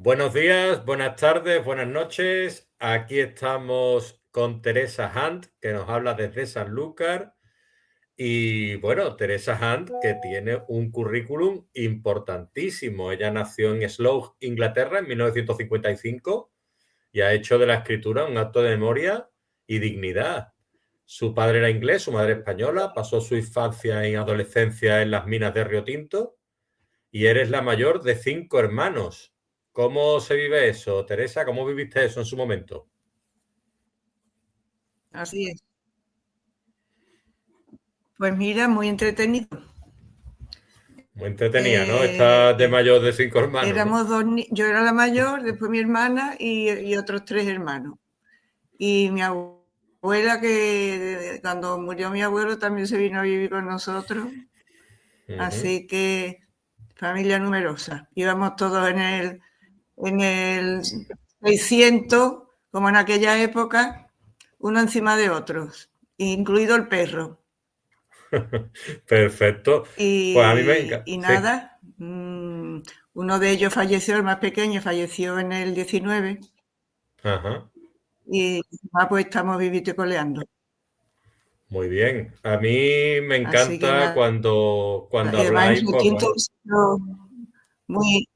Buenos días, buenas tardes, buenas noches. Aquí estamos con Teresa Hunt, que nos habla desde Sanlúcar. Y bueno, Teresa Hunt, que tiene un currículum importantísimo. Ella nació en Slough, Inglaterra, en 1955 y ha hecho de la escritura un acto de memoria y dignidad. Su padre era inglés, su madre española, pasó su infancia y adolescencia en las minas de Río Tinto y eres la mayor de 5 hermanos. ¿Cómo se vive eso, Teresa? ¿Cómo viviste eso en su momento? Así es. Pues mira, muy entretenido. Muy entretenida, ¿no? Estás de Eh, mayor de 5 hermanos, ¿no? Éramos yo era la mayor, después mi hermana y otros tres hermanos. Y mi abuela, que cuando murió mi abuelo también se vino a vivir con nosotros. Ujú. Así que familia numerosa. Íbamos todos en el 600, como en aquella época, uno encima de otros, incluido el perro. Perfecto. Pues a mí me Y, encanta. y Sí. nada, uno de ellos falleció, el más pequeño, falleció en el 19 Ajá. y pues estamos vivito y coleando. Muy bien. A mí me Así que encanta nada, cuando y además habláis, en pues Retinto bueno. muy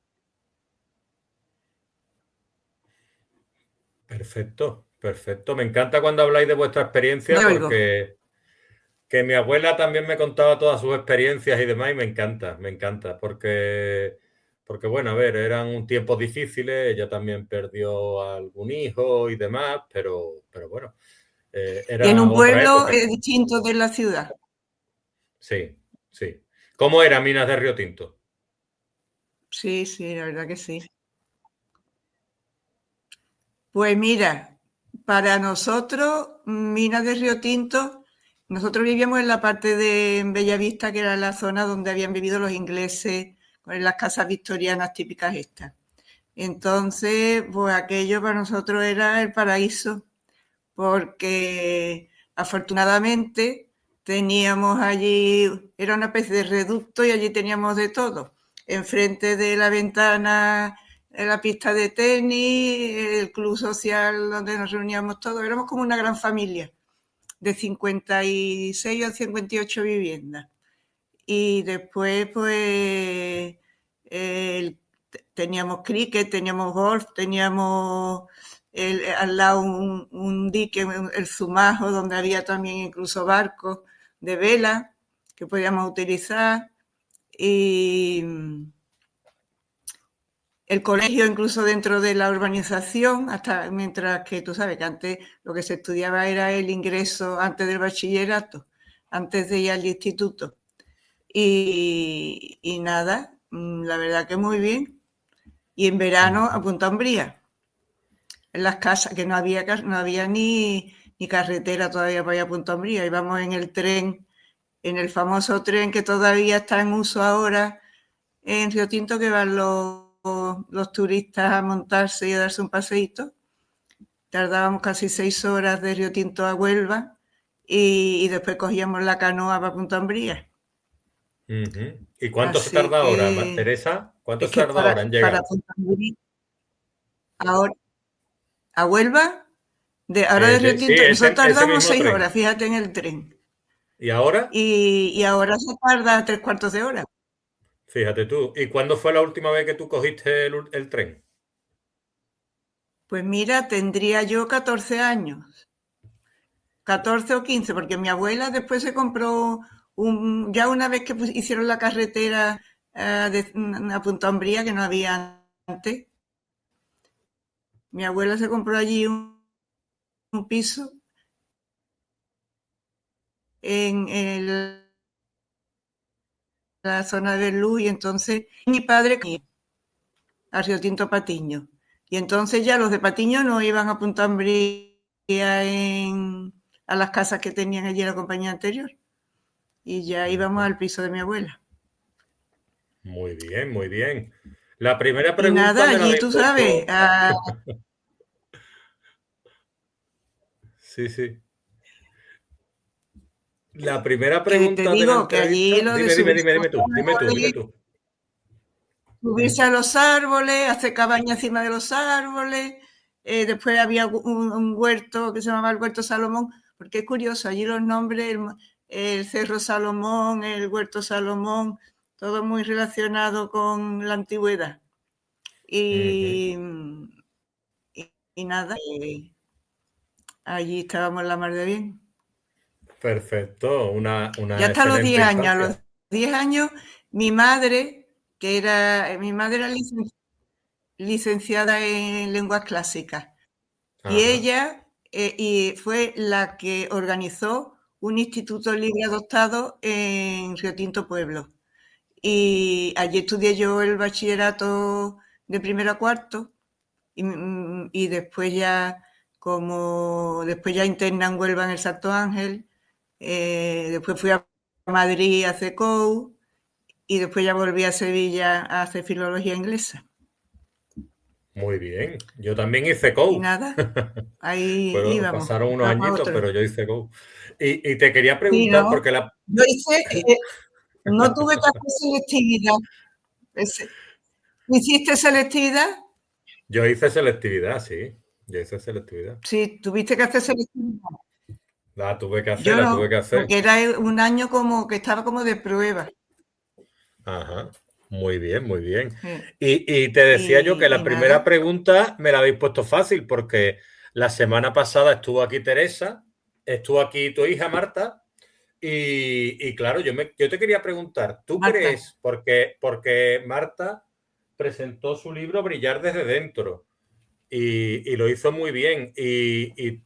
Perfecto, perfecto. Me encanta cuando habláis de vuestra no experiencia oigo. porque que mi abuela también me contaba todas sus experiencias y demás y me encanta, porque bueno, a ver, eran tiempos difíciles, ella también perdió a algún hijo y demás, pero bueno, Y en era un otra pueblo época. distinto de la ciudad. Sí, sí. ¿Cómo era Minas de Río Tinto? Sí, sí, la verdad que sí. Pues mira, para nosotros, Minas de Río Tinto, nosotros vivíamos en la parte de Bellavista, que era la zona donde habían vivido los ingleses, en las casas victorianas típicas estas. Entonces, pues aquello para nosotros era el paraíso, porque afortunadamente teníamos allí, era una especie de reducto y allí teníamos de todo. Enfrente de la ventana, la pista de tenis, el club social donde nos reuníamos todos, éramos como una gran familia de 56 o 58 viviendas. Y después, pues, teníamos cricket, teníamos golf, teníamos al lado un dique, el Zumajo, donde había también incluso barcos de vela que podíamos utilizar. Y el colegio incluso dentro de la urbanización, hasta mientras que tú sabes que antes lo que se estudiaba era el ingreso antes del bachillerato, antes de ir al instituto. Y nada, la verdad que muy bien. Y en verano a Ujú. Punta Umbría, en las casas, que no había ni carretera todavía para ir a Punta Umbría. Íbamos en el tren, en el famoso tren que todavía está en uso ahora en Río Tinto, que van los turistas a montarse y a darse un paseíto. Tardábamos casi 6 horas de Río Tinto a Huelva y después cogíamos la canoa para Punta Umbría. Ujú. ¿Y cuánto se Así tarda ahora, que Teresa? ¿Cuánto es se que tarda ahora en para llegar? Punta Umbría, ahora a Huelva, ahora de Río Sí, Tinto, nosotros ese tardamos mismo 6 horas, tren. fíjate en el tren. ¿Y ahora? Y ahora se tarda 3 cuartos de hora. Fíjate tú. ¿Y cuándo fue la última vez que tú cogiste el tren? Pues mira, tendría yo 14 años, 14 o 15, porque mi abuela después se compró ya una vez que hicieron la carretera a Punta Umbría, que no había antes, mi abuela se compró allí un piso en la zona de Luz y entonces mi padre a Río Tinto Patiño. Y entonces ya los de Patiño no iban a Punta Umbría a las casas que tenían allí la compañía anterior. Y ya íbamos Ujú. al piso de mi abuela. Muy bien, muy bien. La primera Y pregunta nada, me la allí habéis tú sabes, puesto. Sí, sí. La primera que te pregunta de la digo que allí entrevista. lo de Dime, dime, subir dime, dime tú, dime tú, dime tú. subirse a los árboles, hacer cabaña encima de los árboles. Después había un huerto que se llamaba el Huerto Salomón, porque es curioso, allí los nombres, el Cerro Salomón, el Huerto Salomón, todo muy relacionado con la antigüedad. Y nada, allí estábamos la mar de bien. Perfecto, una Ya hasta los excelente 10 años. A infancia. los 10 años, mi madre era licenciada en lenguas clásicas, y Ajá, ella y fue la que organizó un instituto libre adoptado en Río Tinto Pueblo. Y allí estudié yo el bachillerato de primero a cuarto, y después ya, como después ya interna en Huelva en el Salto Ángel, después fui a Madrid a hacer COU y después ya volví a Sevilla a hacer filología inglesa. muy bien. Yo también hice Y COU. nada, ahí Pero íbamos, pasaron de un unos lado para añitos, otro. pero yo hice COU. Y te quería Sí, preguntar, ¿no? porque Yo hice, no tuve que hacer selectividad. ¿Hiciste selectividad? yo hice selectividad, sí. Yo hice selectividad. Sí, tuviste que hacer selectividad. La Yo tuve que no, hacer. porque era un año como que estaba como de prueba. Ajá, muy bien, muy bien. Sí. Y te decía yo que la Y primera nada, pregunta me la habéis puesto fácil, porque la semana pasada estuvo aquí Teresa, estuvo aquí tu hija Marta, y claro, yo te quería preguntar, ¿tú Marta. crees, porque Marta presentó su libro Brillar desde dentro y lo hizo muy bien, y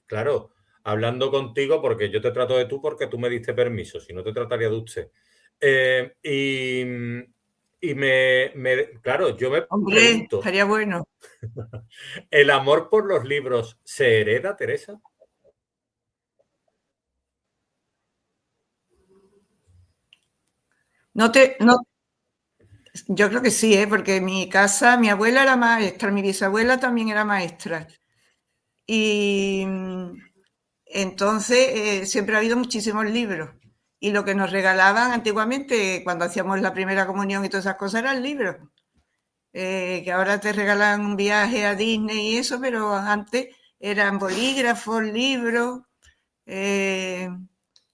claro, hablando contigo, porque yo te trato de tú porque tú me diste permiso, si no te trataría de usted. Eh, y, claro, yo me Hombre, pregunto, estaría bueno. ¿el amor por los libros se hereda, Teresa? No, yo creo que sí, porque en mi casa, mi abuela era maestra, mi bisabuela también era maestra. Y entonces siempre ha habido muchísimos libros. Y lo que nos regalaban antiguamente, cuando hacíamos la primera comunión y todas esas cosas, eran libros. Que ahora te regalan un viaje a Disney y eso, pero antes eran bolígrafos, libros. eh,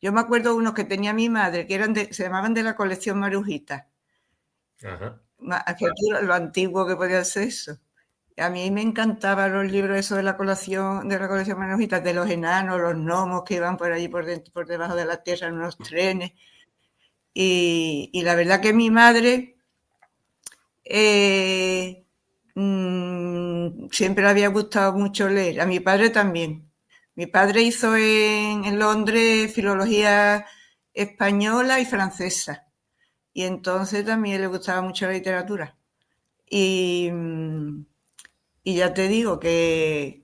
yo me acuerdo unos que tenía mi madre, que se llamaban de la colección Marujita. Ajá. Lo antiguo que podía ser eso. A mí me encantaban los libros esos de la colección Marujita, de los enanos, los gnomos que iban por allí por dentro, por debajo de la tierra en unos trenes. Y la verdad que mi madre siempre le había gustado mucho leer. A mi padre también. Mi padre hizo en Londres filología española y francesa. Y entonces también le gustaba mucho la literatura. Y, y ya te digo que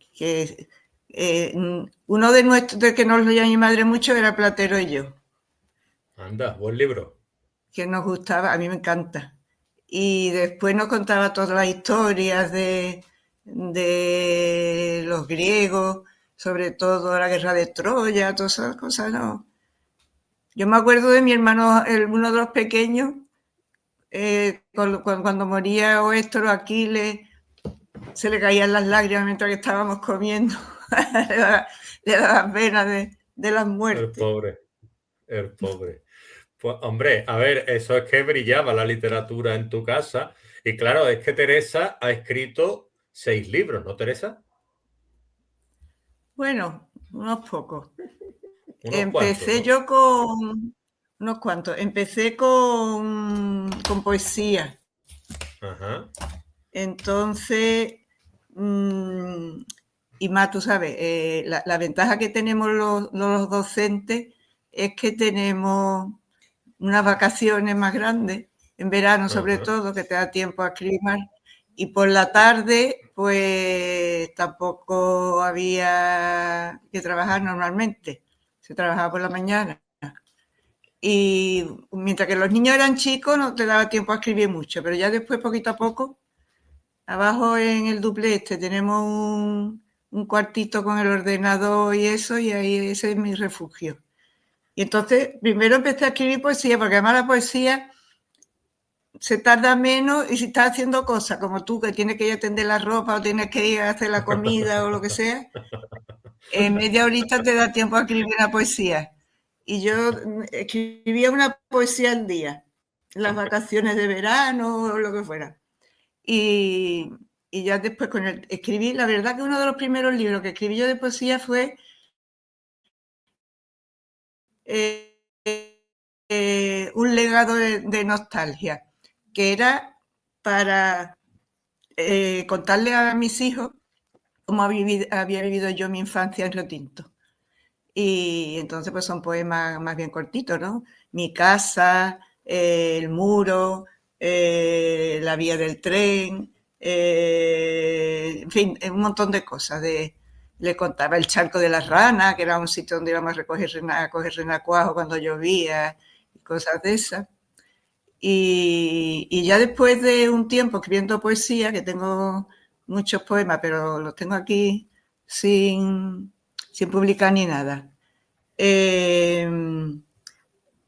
uno de nuestros, de que nos leía mi madre mucho, era Platero y yo, Anda, buen libro. que nos gustaba, a mí me encanta. Y después nos contaba todas las historias de los griegos, sobre todo la guerra de Troya, todas esas cosas, ¿no? Yo me acuerdo de mi hermano, uno de los pequeños, cuando moría Oéstoro, Aquiles, se le caían las lágrimas mientras que estábamos comiendo, le daban pena de las El muertes. pobre, el pobre. Pues hombre, a ver, eso es que brillaba la literatura en tu casa. Y claro, es que Teresa ha escrito 6 libros, ¿no, Teresa? Bueno, unos pocos. Unos cuantos, Empecé ¿no? yo con unos cuantos. Empecé con poesía. Ajá, Entonces, y más, tú sabes, la ventaja que tenemos los docentes es que tenemos unas vacaciones más grandes, en verano sobre ajá. todo, que te da tiempo a escribir más. Y por la tarde, pues tampoco había que trabajar normalmente. Se trabajaba por la mañana. Y mientras que los niños eran chicos, no te daba tiempo a escribir mucho, pero ya después, poquito a poco, abajo en el duple este tenemos un cuartito con el ordenador y eso, y ahí ese es mi refugio. Y entonces, primero empecé a escribir poesía, porque además la poesía se tarda menos y si estás haciendo cosas como tú, que tienes que ir a tender la ropa o tienes que ir a hacer la comida o lo que sea, en media horita te da tiempo a escribir una poesía. Y yo escribía una poesía al día, las vacaciones de verano o lo que fuera. Y ya después con el escribí, la verdad que uno de los primeros libros que escribí yo de poesía fue un legado de nostalgia, que era para contarle a mis hijos cómo había vivido yo mi infancia en Río Tinto. Y entonces pues son poemas más bien cortitos, ¿no? Mi casa, el muro, la vía del tren, en fin, un montón de cosas. Le contaba el charco de las ranas, que era un sitio donde íbamos a coger renacuajo cuando llovía, y cosas de esas. Y ya después de un tiempo escribiendo poesía, que tengo muchos poemas, pero los tengo aquí sin publicar ni nada.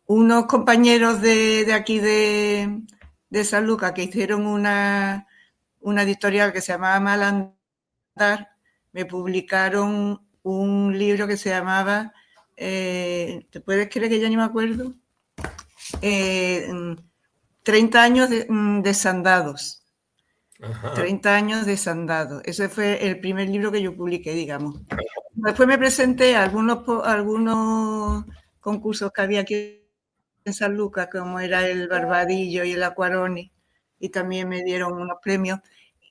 Unos compañeros de aquí de San Lucas que hicieron una editorial que se llamaba Malandar, me publicaron un libro que se llamaba, ¿te puedes creer que ya ni me acuerdo? 30 años de Sandados. Ajá. 30 años de Sandados. Ese fue el primer libro que yo publiqué, digamos. Después me presenté a algunos concursos que había aquí en San Lucas, como era el Barbadillo y el Aquaroni, y también me dieron unos premios.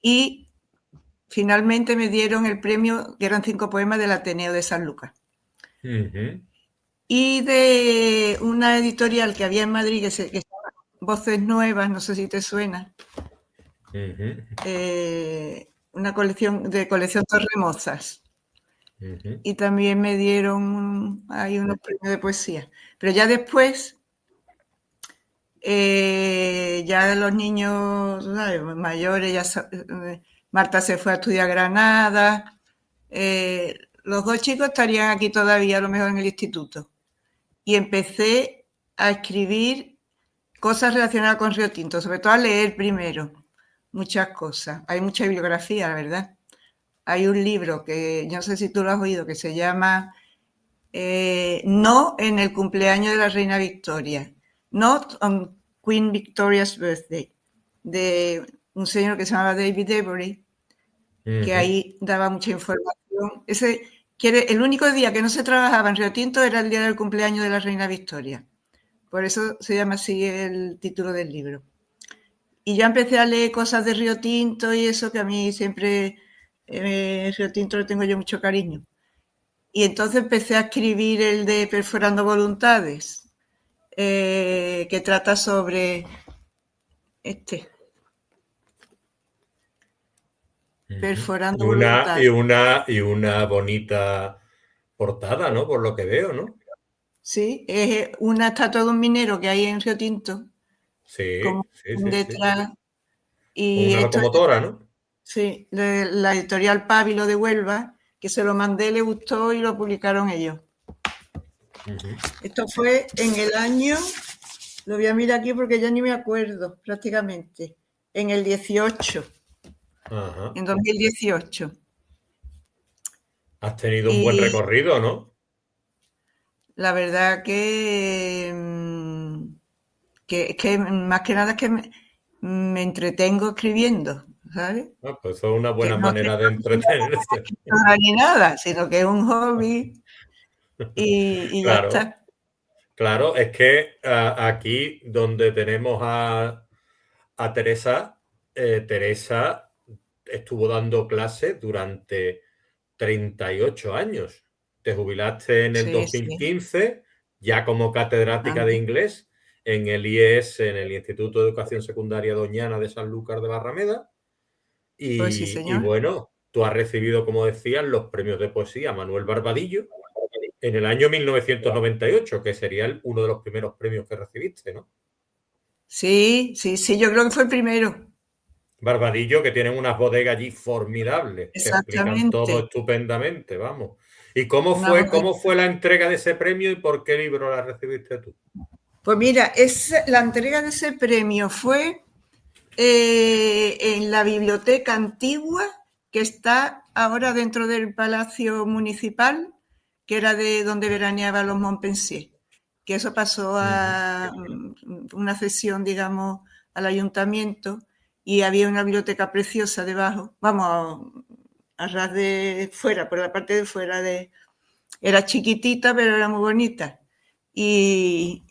Y finalmente me dieron el premio, que eran 5 poemas del Ateneo de San Lucas. Y de una editorial que había en Madrid, que se llama Voces Nuevas, no sé si te suena. Una colección Torremozas. Y también me dieron ahí unos premios de poesía. Pero ya después, ya los niños, ¿sabes?, mayores, Marta se fue a estudiar a Granada. Los 2 chicos estarían aquí todavía, a lo mejor en el instituto. Y empecé a escribir cosas relacionadas con Río Tinto, sobre todo a leer primero muchas cosas. Hay mucha bibliografía, la verdad. Hay un libro que, no sé si tú lo has oído, que se llama No en el cumpleaños de la reina Victoria, Not on Queen Victoria's Birthday, de un señor que se llamaba David Avery, que ahí daba mucha información. El único día que no se trabajaba en Río Tinto era el día del cumpleaños de la reina Victoria. Por eso se llama así el título del libro. Y ya empecé a leer cosas de Río Tinto y eso, que a mí siempre Río Tinto le tengo yo mucho cariño. Y entonces empecé a escribir el de Perforando Voluntades, que trata sobre Perforando Voluntades. Y una bonita portada, ¿no? Por lo que veo, ¿no? Sí, es una estatua de un minero que hay en Río Tinto. Sí, detrás. sí. Y una locomotora, ¿no? Sí, la editorial Pábilo de Huelva, que se lo mandé, le gustó y lo publicaron ellos. Esto fue en el año, lo voy a mirar aquí porque ya ni me acuerdo prácticamente, en el 18, en 2018. Has tenido un buen recorrido, ¿no? La verdad que más que nada es que me entretengo escribiendo, ¿sabes? Pues eso es una buena manera de entretenerse. No ni nada, sino que es un hobby y claro, ya está. Claro, es que aquí donde tenemos a Teresa, Teresa estuvo dando clases durante 38 años. Te jubilaste en el 2015, ya como catedrática de inglés en el IES, en el Instituto de Educación Secundaria Doñana de Sanlúcar de Barrameda. Pues sí, señor. Y bueno, tú has recibido, como decías, los premios de poesía Manuel Barbadillo en el año 1998, que sería uno de los primeros premios que recibiste, ¿no? Sí, yo creo que fue el primero. Barbadillo, que tienen unas bodegas allí formidables, que explican todo estupendamente, vamos. ¿Y cómo fue la entrega de ese premio y por qué libro la recibiste tú? Pues mira, la entrega de ese premio fue en la biblioteca antigua que está ahora dentro del Palacio Municipal, que era de donde veraneaban los Montpensier, que eso pasó a una cesión, digamos, al ayuntamiento, y había una biblioteca preciosa debajo, vamos, a ras de fuera, por la parte de fuera era chiquitita, pero era muy bonita. Y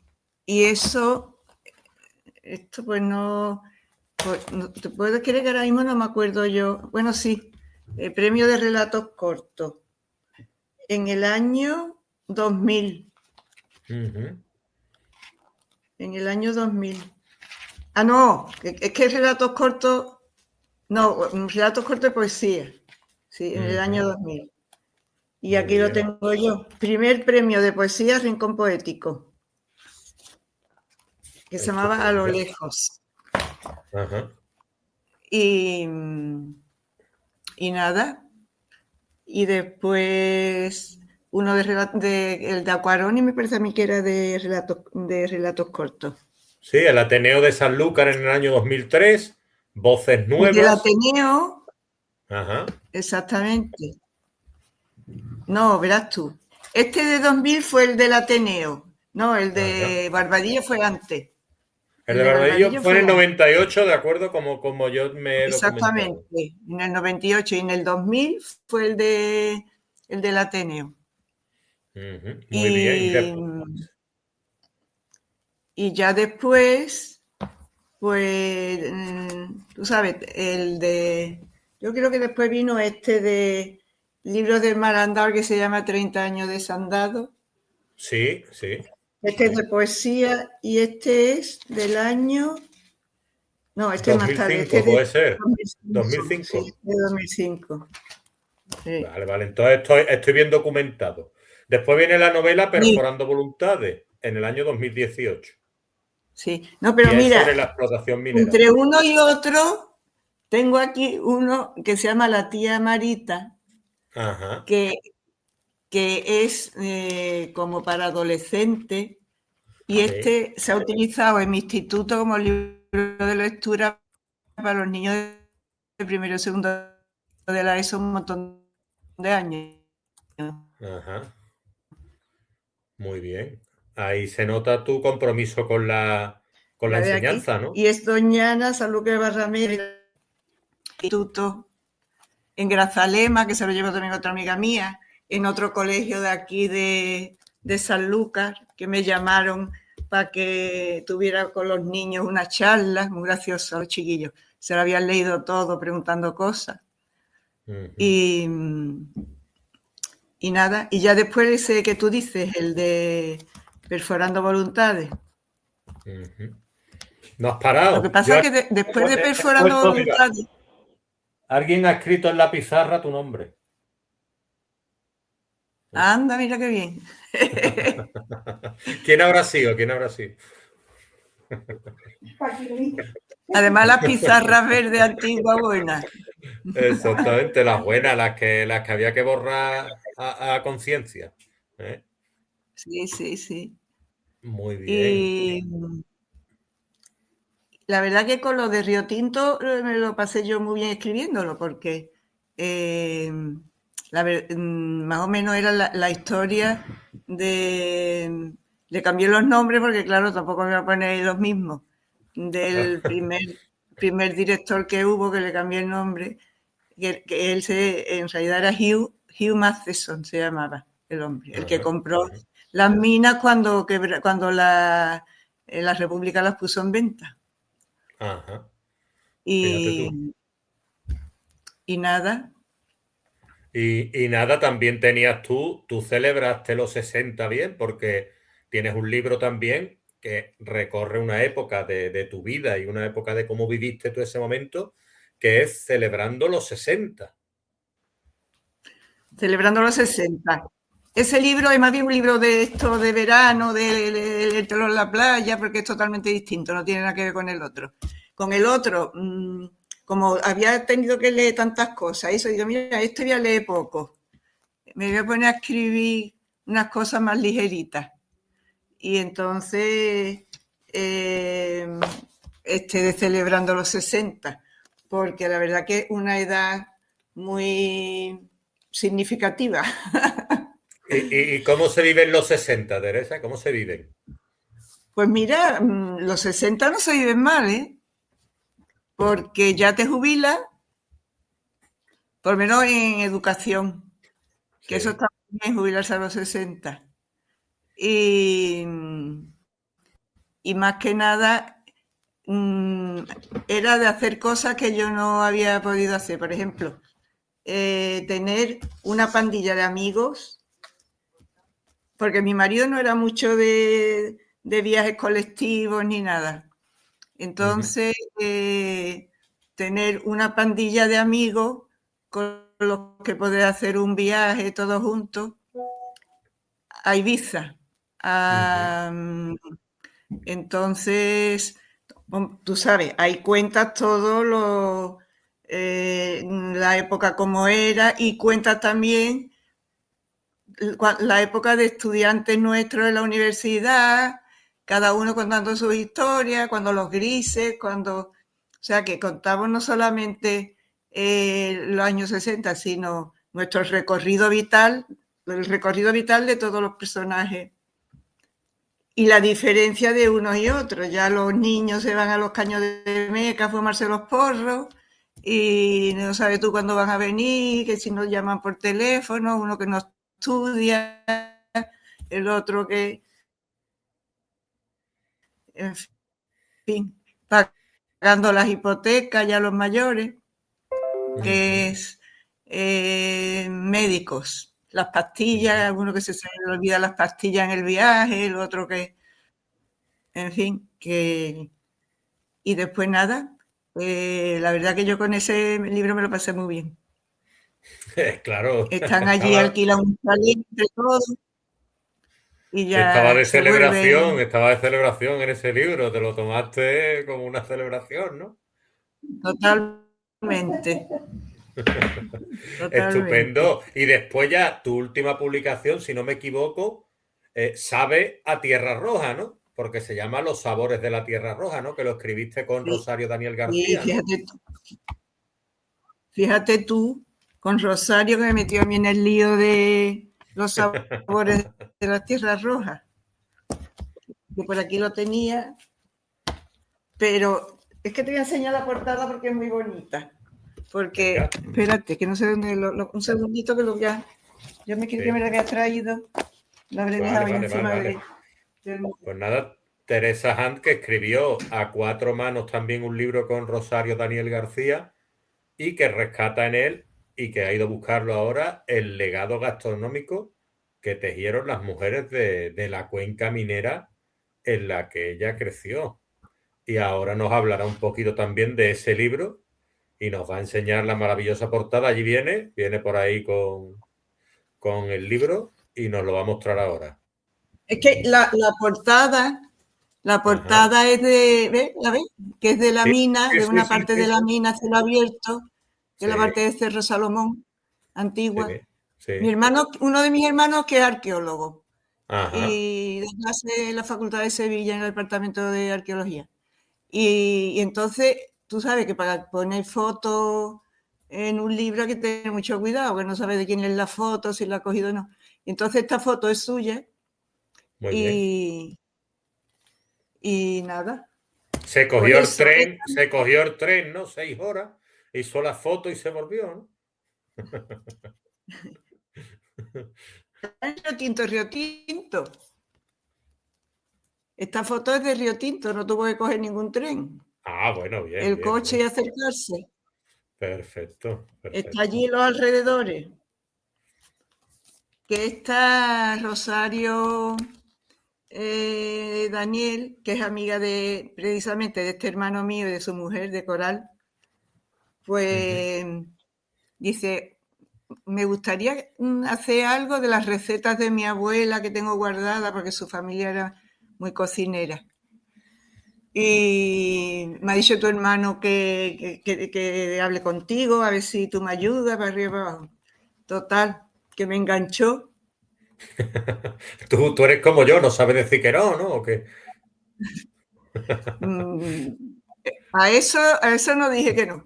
eso, esto pues no te puedo creer que ahora mismo no me acuerdo yo. Bueno, sí, el premio de relatos cortos en el año 2000. En el año 2000. Ah, no, es que relatos cortos, no, relatos cortos de poesía. Sí, en el año 2000. Y Muy aquí lo bien. tengo yo. Primer premio de poesía Rincón Poético, que se llamaba A lo lejos. Ajá. Y nada. Y después uno el de Aquaroni, me parece a mí que era de relatos cortos. Sí, el Ateneo de Sanlúcar en el año 2003, Voces El del Nuevas. Ateneo, Ajá. exactamente. No, verás tú. Este de 2000 fue el del Ateneo. No, el de Ajá. Barbadillo fue antes. El de Barbadillo fue en el 98, de acuerdo, como yo me he documentado. Exactamente, en el 98 y en el 2000 fue el del Ateneo. Muy bien. Y ya después, pues, tú sabes, yo creo que después vino este de libros del Marandal que se llama 30 años de Sandado. Sí, sí. Este es de poesía y este es del año... No, este es más tarde. 2005 Este es de puede ser. 2005. 2005. Sí, de 2005. Sí. Vale. Entonces estoy bien documentado. Después viene la novela Sí, Perforando Voluntades, en el año 2018. sí. No, pero Y es mira, sobre la explotación mineral. entre uno y otro, tengo aquí uno que se llama La tía Marita, Ajá. que, que es como para adolescentes, y Sí. este se ha utilizado en mi instituto como libro de lectura para los niños de primero y segundo de la ESO un montón de años. Ajá. Muy bien. Ahí se nota tu compromiso con la De aquí. enseñanza, ¿no? Y es doña Ana Sanlúcar Barrameda, instituto en Grazalema, que se lo lleva también otra amiga mía, en otro colegio de aquí de Sanlúcar, que me llamaron para que tuviera con los niños una charla, muy graciosa, los chiquillos. Se lo habían leído todo, preguntando cosas. Y nada, y ya después ese que tú dices, el de Perforando Voluntades. No has parado. Lo que pasa es que después de Perforando Voluntades... Alguien ha escrito en la pizarra tu nombre. Anda, mira qué bien. ¿Quién habrá sido? ¿Quién habrá sido? Además, las pizarras verdes antiguas buenas. Exactamente, las buenas, las que había que borrar a conciencia. ¿Eh? Sí, sí, sí. Muy bien. Y la verdad que con lo de Río Tinto me lo pasé yo muy bien escribiéndolo, porque más o menos era la historia de... Le cambié los nombres porque, claro, tampoco me voy a poner los mismos. Del primer director que hubo, que le cambié el nombre, que él en realidad era Hugh Matheson, se llamaba el hombre, el que compró las minas cuando la República las puso en venta. Ajá. Fíjate Y tú. nada. Y nada, también tenías tú celebraste los 60 bien, porque tienes un libro también que recorre una época de tu vida y una época de cómo viviste tú ese momento, que es Celebrando los 60. Celebrando los 60. Ese libro es más bien un libro de esto de verano, de leértelo en la playa, porque es totalmente distinto, no tiene nada que ver con el otro. Con el otro, como había tenido que leer tantas cosas, eso digo, mira, esto voy a leer poco. Me voy a poner a escribir unas cosas más ligeritas. Y entonces esté celebrando los 60, porque la verdad que es una edad muy significativa. ¿Y cómo se viven los 60, Teresa? ¿Cómo se viven? Pues mira, los 60 no se viven mal, ¿eh? Porque ya te jubilas, por lo menos en educación, que eso Sí. está bien, jubilarse a los 60. Y, y más que nada, era de hacer cosas que yo no había podido hacer. Por ejemplo, tener una pandilla de amigos, porque mi marido no era mucho de viajes colectivos ni nada. Ujú. Entonces, tener una pandilla de amigos con los que poder hacer un viaje todos juntos a Ibiza. Ujú. A, entonces, tú sabes, ahí cuentas todo la época como era y cuentas también la época de estudiantes nuestros en la universidad, cada uno contando sus historias, cuando los grises, o sea, que contamos no solamente los años 60, sino nuestro recorrido vital, el recorrido vital de todos los personajes. Y la diferencia de unos y otros. Ya los niños se van a los caños de Meca a fumarse los porros y no sabes tú cuándo van a venir, que si nos llaman por teléfono, uno que no estudia, el otro que, en fin, pagando las hipotecas ya los mayores, que Ujú. es médicos, las pastillas, Ujú. alguno que se le olvida las pastillas en el viaje, el otro que, en fin, que y después nada, la verdad que yo con ese libro me lo pasé muy bien. Claro, Están allí alquilados un chalet entre todos y ya se vuelven estaba de celebración en ese libro, te lo tomaste como una celebración, ¿no? totalmente, totalmente. Estupendo. Y después ya tu última publicación, si no me equivoco, Sabe a Tierra Roja, ¿no? Porque se llama Los sabores de la Tierra Roja, ¿no? Que lo escribiste con Sí, Rosario Daniel y García, ¿no? fíjate tú, con Rosario que me metió a mí en el lío de los sabores de las tierras rojas, que por aquí lo tenía, pero es que te voy a enseñar la portada porque es muy bonita. Porque, Venga, espérate, que no sé dónde, un segundito que lo ya, yo me creí que me sí. lo había traído, lo habré Vale, dejado ahí vale, vale, encima vale. del... Pues nada, Teresa Hunt, que escribió a cuatro manos también un libro con Rosario Daniel García y que rescata en él y que ha ido a buscarlo ahora el legado gastronómico que tejieron las mujeres de la cuenca minera en la que ella creció. Y ahora nos hablará un poquito también de ese libro y nos va a enseñar la maravillosa portada. Allí viene por ahí con el libro y nos lo va a mostrar ahora. Es que la Ajá. portada es de, ¿ves? ¿La ves? Que es de la Sí, mina, sí, de sí, una sí, parte sí, de la sí. mina, cielo abierto, que es Sí, la parte de Cerro Salomón, sí, antigua. Mi sí. hermano, uno de mis hermanos que es arqueólogo Ajá. y hace en la Facultad de Sevilla en el Departamento de Arqueología. Y entonces, tú sabes que para poner fotos en un libro hay que tener mucho cuidado, que no sabes de quién es la foto, si la ha cogido o no. Entonces, esta foto es suya Muy bien. y, y nada. Se Pues cogió el eso, tren, se cogió el tren, ¿no? 6 horas, hizo la foto y se volvió, ¿no? Río Tinto, Río Tinto. Esta foto es de Río Tinto, no tuvo que coger ningún tren. Ah, bueno, bien, El bien, coche y bien. acercarse. Perfecto, Está perfecto. allí en los alrededores. Que está Rosario Daniel, que es amiga de precisamente de este hermano mío y de su mujer, de Coral, Ujú. pues dice, me gustaría hacer algo de las recetas de mi abuela que tengo guardada, porque su familia era muy cocinera. Y me ha dicho tu hermano que hable contigo, a ver si tú me ayudas para arriba y para abajo. Total, que me enganchó. Tú eres como yo, no sabes decir que no, ¿no? ¿O qué? Mm, A eso no dije que no.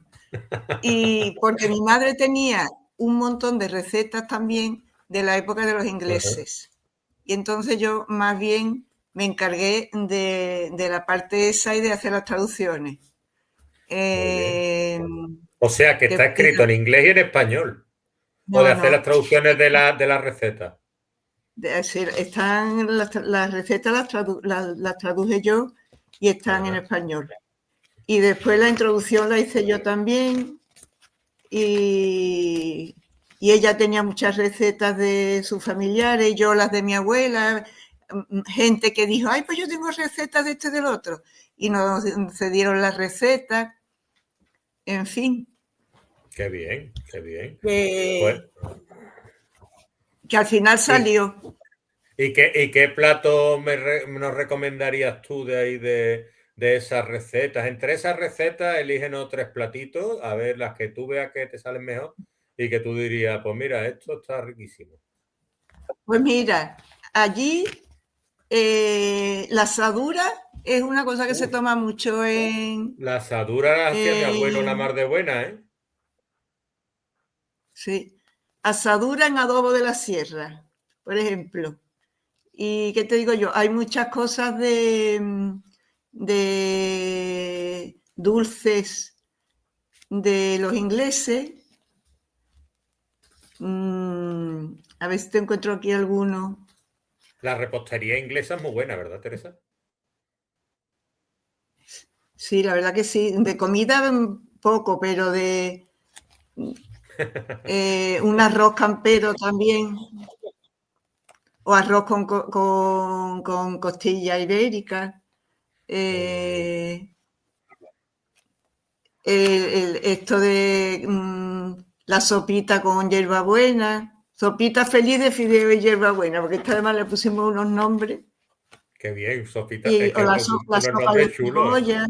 Y porque mi madre tenía un montón de recetas también de la época de los Ajá. ingleses. Y entonces yo más bien me encargué de la parte esa y de hacer las traducciones. Muy bien. Eh, O sea, que está de- escrito en inglés y en español. O de no, hacer las no. traducciones de la receta. Están las recetas las traduje yo y están en Ajá. español. Y después la introducción la hice yo también y, y ella tenía muchas recetas de sus familiares, yo las de mi abuela, gente que dijo, ay, pues yo tengo recetas de este y del otro. Y nos cedieron las recetas, en fin, Qué bien, qué bien. Pues, que, que al final ¿y, salió. y qué plato nos recomendarías tú de ahí de esas recetas? Entre esas recetas, elígenos tres platitos, a ver las que tú veas que te salen mejor y que tú dirías, pues mira, esto está riquísimo. Pues mira, allí la asadura es una cosa que se Uf, toma mucho la asadura la hacía mi abuelo una mar en de buena, ¿eh? sí, asadura en adobo de la sierra, por ejemplo. ¿Y qué te digo yo? Hay muchas cosas de dulces de los ingleses. A ver si te encuentro aquí alguno. La repostería inglesa es muy buena, ¿verdad, Teresa? Sí, la verdad que sí. De comida poco, pero de un arroz campero también, o arroz con costilla ibérica. Muy bien. Eh, esto de la sopita con hierbabuena, sopita feliz de fideo y hierbabuena, porque esta además le pusimos unos nombres, Qué bien, sopita. Es y, o que la unos sopa de nombres chulos, ¿eh? cebolla,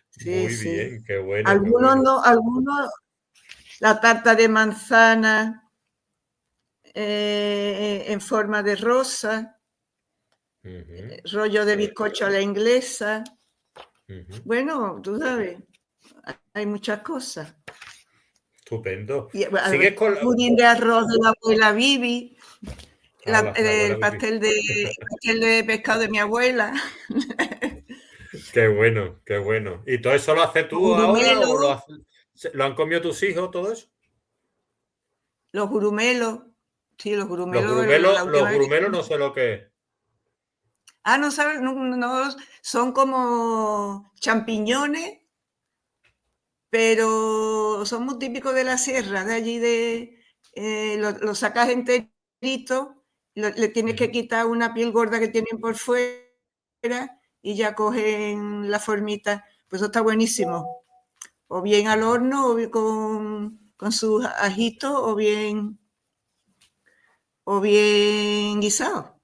sí, Muy sí. bien, qué bueno, qué Algunos bueno. no, algunos, la tarta de manzana en forma de rosa, Ujú, rollo de bizcocho a la inglesa. ujú. Bueno, tú sabes, hay muchas cosas. Estupendo. Y, bueno, ¿Sigues con la... pudín de arroz de la abuela Bibi, La abuela el Bibi? pastel de pescado de mi abuela, Qué bueno, qué bueno. ¿Y todo eso lo haces tú ahora jurumelo, o lo han comido tus hijos, todo eso? los jurumelos, sí, los jurumelos, la Los última vez grumelos que... no sé lo que es. Ah, no sabes, no, no, son como champiñones, pero son muy típicos de la sierra, de allí lo sacas enterito, le tienes que Ujú, quitar una piel gorda que tienen por fuera y ya cogen la formita. Pues eso está buenísimo. O bien al ujú. horno, o bien con sus ajitos, o bien guisado.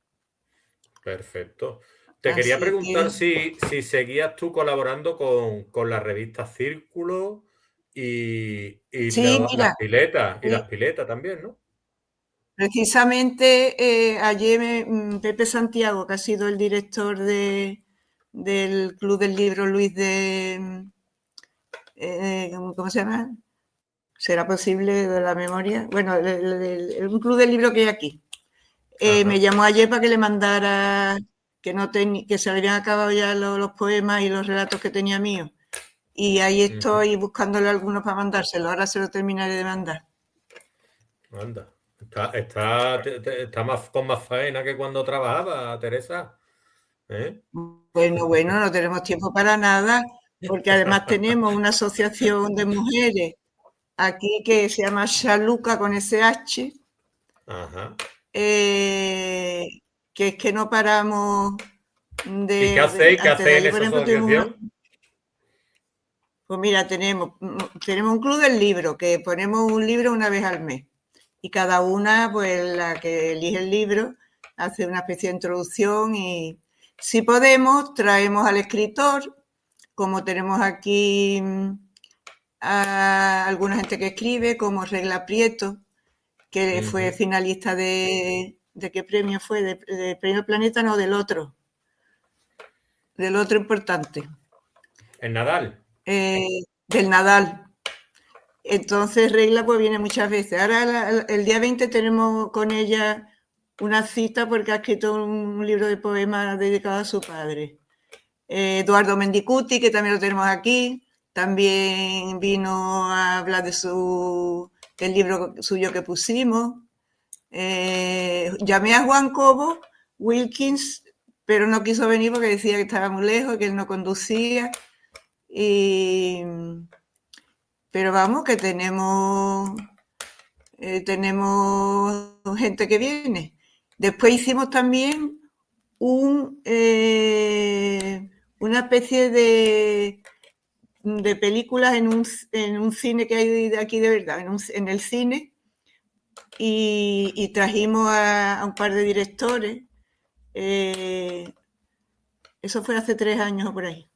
Perfecto. Te quería Así preguntar que si seguías tú colaborando con la revista Círculo y sí, mira, las eh, piletas también, ¿no? precisamente ayer Pepe Santiago, que ha sido el director del Club del Libro Luis ¿cómo se llama? ¿Será posible de la memoria? Bueno, un club del libro que hay aquí. Me Ajá. llamó ayer para que le mandara que se le habían acabado ya los poemas y los relatos que tenía míos. Y ahí Ujú. estoy buscándole algunos para mandárselo. Ahora se lo terminaré de mandar. Anda. Está más, con más faena que cuando trabajaba, Teresa. ¿Eh? Bueno, bueno, no tenemos tiempo para nada, porque además tenemos una asociación de mujeres aquí que se llama Shaluca con SH, Ajá. eh, que es que no paramos ¿Y qué hacéis? ¿Qué antes de hacéis en ayer, por esa ejemplo, tuvimos una... asociación? Pues mira, tenemos un club del libro, que ponemos un libro una vez al mes. Y cada una, pues la que elige el libro, hace una especie de introducción y si podemos, traemos al escritor, como tenemos aquí a alguna gente que escribe, como Regla Prieto, que fue Ujú. finalista ¿de qué premio fue? De Premio Planeta, no, del otro importante. En Nadal. Del Nadal. Entonces Regla pues viene muchas veces. Ahora el día 20 tenemos con ella una cita porque ha escrito un libro de poemas dedicado a su padre. Eduardo Mendicuti, que también lo tenemos aquí, también vino a hablar del libro suyo que pusimos. Llamé a Juan Cobo Wilkins, pero no quiso venir porque decía que estaba muy lejos, que él no conducía. Pero vamos, que tenemos gente que viene. Después hicimos también una especie de películas en un cine que hay de aquí de verdad, en el cine, y trajimos a un par de directores. Eso fue hace 3 años o por ahí.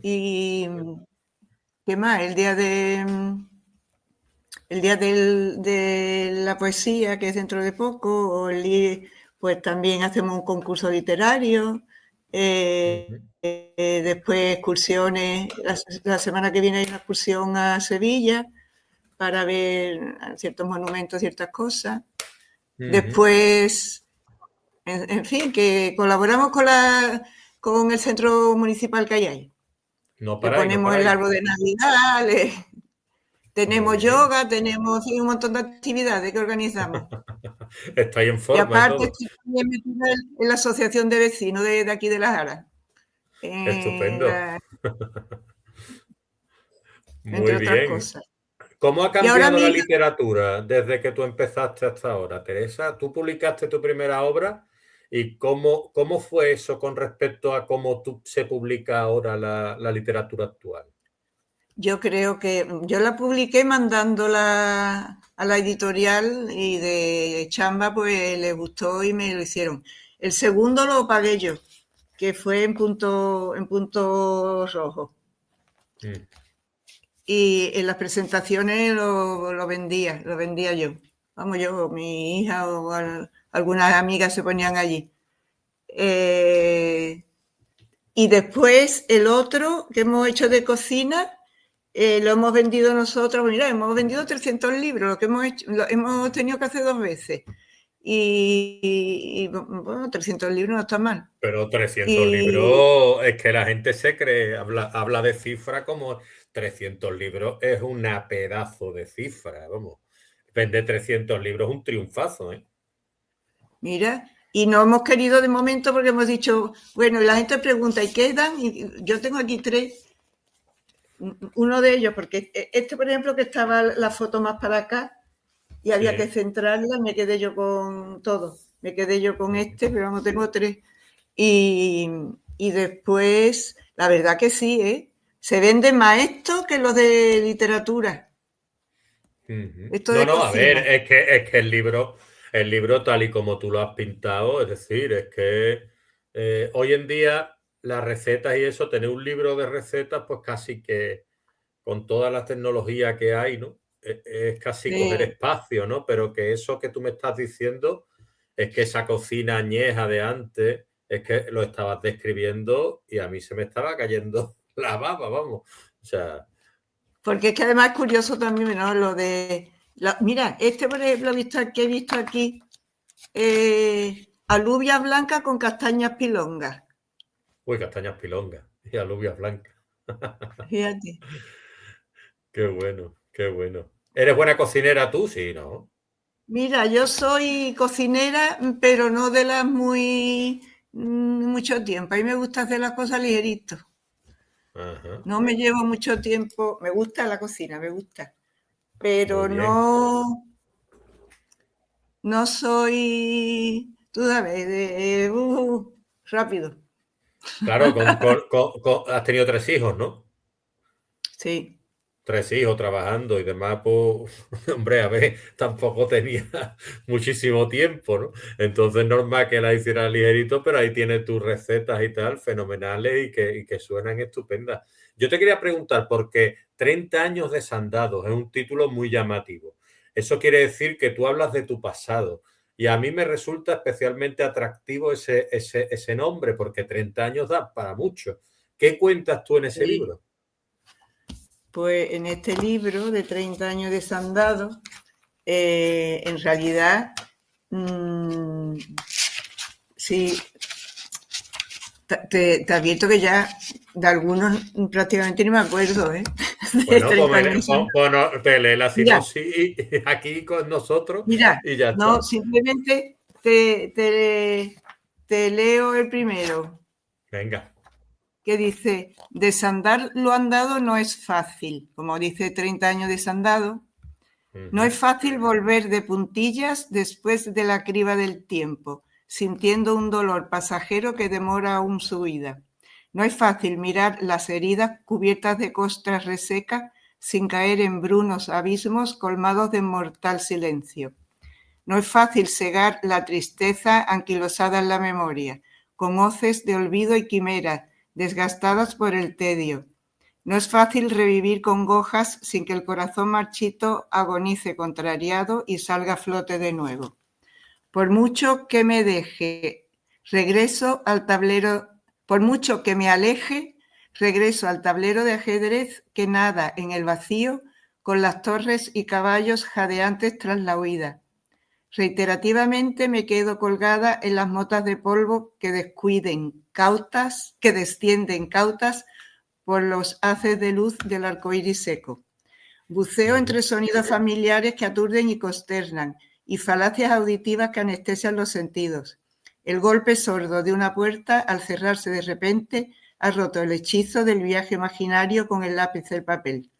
Y ¿qué más? De la poesía, que es dentro de poco, pues también hacemos un concurso literario. Después excursiones. La semana que viene hay una excursión a Sevilla para ver ciertos monumentos, ciertas cosas. Después, en fin, que colaboramos con el centro municipal que hay ahí. No Le paráis, no ponemos el paráis. árbol de Navidad, Muy tenemos bien. yoga, tenemos un montón de actividades que organizamos. Estáis en Y forma y aparte todo. estoy también metida en la asociación de vecinos de aquí de Las Aras, Estupendo. entre Muy otras bien. cosas. ¿Cómo ha Y ahora cambiado la mismo, literatura desde que tú empezaste hasta ahora, Teresa? Tú publicaste tu primera obra y cómo fue eso con respecto a cómo se publica ahora la literatura actual. yo creo que yo la publiqué mandándola a la editorial y de chamba pues les gustó y me lo hicieron. El segundo lo pagué yo, que fue en punto rojo. Mm, Y en las presentaciones lo vendía yo. Vamos, yo, mi hija o algunas amigas se ponían allí. Y después el otro que hemos hecho de cocina, lo hemos vendido nosotros. Mira, hemos vendido 300 libros, lo que hemos hecho, lo hemos tenido que hacer 2 veces. Y bueno, 300 libros no está mal. Pero 300 Y libros, es que la gente se cree, habla de cifra como 300 libros es una pedazo de cifra, vamos. Vender 300 libros es un triunfazo, ¿eh? mira, y no hemos querido de momento porque hemos dicho, bueno, y la gente pregunta, ¿y qué dan? Y yo tengo aquí 3. Uno de ellos, porque este, por ejemplo, que estaba la foto más para acá y había que Sí. centrarla, me quedé yo con todo. Me quedé yo con este, pero vamos, tengo 3. Y, y después, la verdad que sí, ¿eh? Se vende más esto que los de literatura, esto No, de no, a ver, cocina. es que el libro tal y como tú lo has pintado, es decir, es que hoy en día las recetas y eso, tener un libro de recetas, pues casi que con todas las tecnologías que hay, ¿no? Es casi coger Sí. espacio, ¿no? Pero que eso que tú me estás diciendo es que esa cocina añeja de antes, es que lo estabas describiendo y a mí se me estaba cayendo la baba, vamos. O sea, Porque es que además es curioso también, ¿no? Lo de. Mira, este, por ejemplo, que he visto aquí, alubias blancas con castañas pilongas. uy, castañas pilongas y alubias blancas. Fíjate. Qué bueno, qué bueno. ¿Eres buena cocinera tú? Sí, ¿no? Mira, yo soy cocinera, pero no de las muy mucho tiempo. A mí me gusta hacer las cosas ligerito. Ajá, No me llevo mucho tiempo. Me gusta la cocina, me gusta. muy Pero bien. no soy, tú sabes, rápido. Claro, has tenido 3 hijos, ¿no? Sí. 3 hijos trabajando y demás, pues, hombre, a ver, tampoco tenía muchísimo tiempo, ¿no? Entonces, normal que la hiciera ligerito, pero ahí tienes tus recetas y tal, fenomenales y que suenan estupendas. Yo te quería preguntar, porque 30 años de Sandados es un título muy llamativo. Eso quiere decir que tú hablas de tu pasado. Y a mí me resulta especialmente atractivo ese nombre, porque 30 años da para mucho. ¿Qué cuentas tú en ese Sí. libro? Pues en este libro de 30 años de Sandado, en realidad, sí, te advierto que ya de algunos prácticamente ni me acuerdo, ¿eh? De Bueno, 30 años de Sandado. te lee la Mira, sinopsis aquí con nosotros mira, y ya no, está. simplemente te leo el primero, Venga. que dice, desandar lo andado no es fácil, como dice 30 años desandado. No es fácil volver de puntillas después de la criba del tiempo, sintiendo un dolor pasajero que demora aún su huida. No es fácil mirar las heridas cubiertas de costras resecas sin caer en brunos abismos colmados de mortal silencio. No es fácil cegar la tristeza anquilosada en la memoria, con hoces de olvido y quimeras, desgastadas por el tedio. No es fácil revivir congojas sin que el corazón marchito agonice contrariado y salga a flote de nuevo. Por mucho que me deje, regreso al tablero, por mucho que me aleje, regreso al tablero de ajedrez que nada en el vacío con las torres y caballos jadeantes tras la huida. Reiterativamente me quedo colgada en las motas de polvo que descienden cautas por los haces de luz del arcoíris seco. Buceo entre sonidos familiares que aturden y consternan y falacias auditivas que anestesian los sentidos. El golpe sordo de una puerta al cerrarse de repente ha roto el hechizo del viaje imaginario con el lápiz del papel.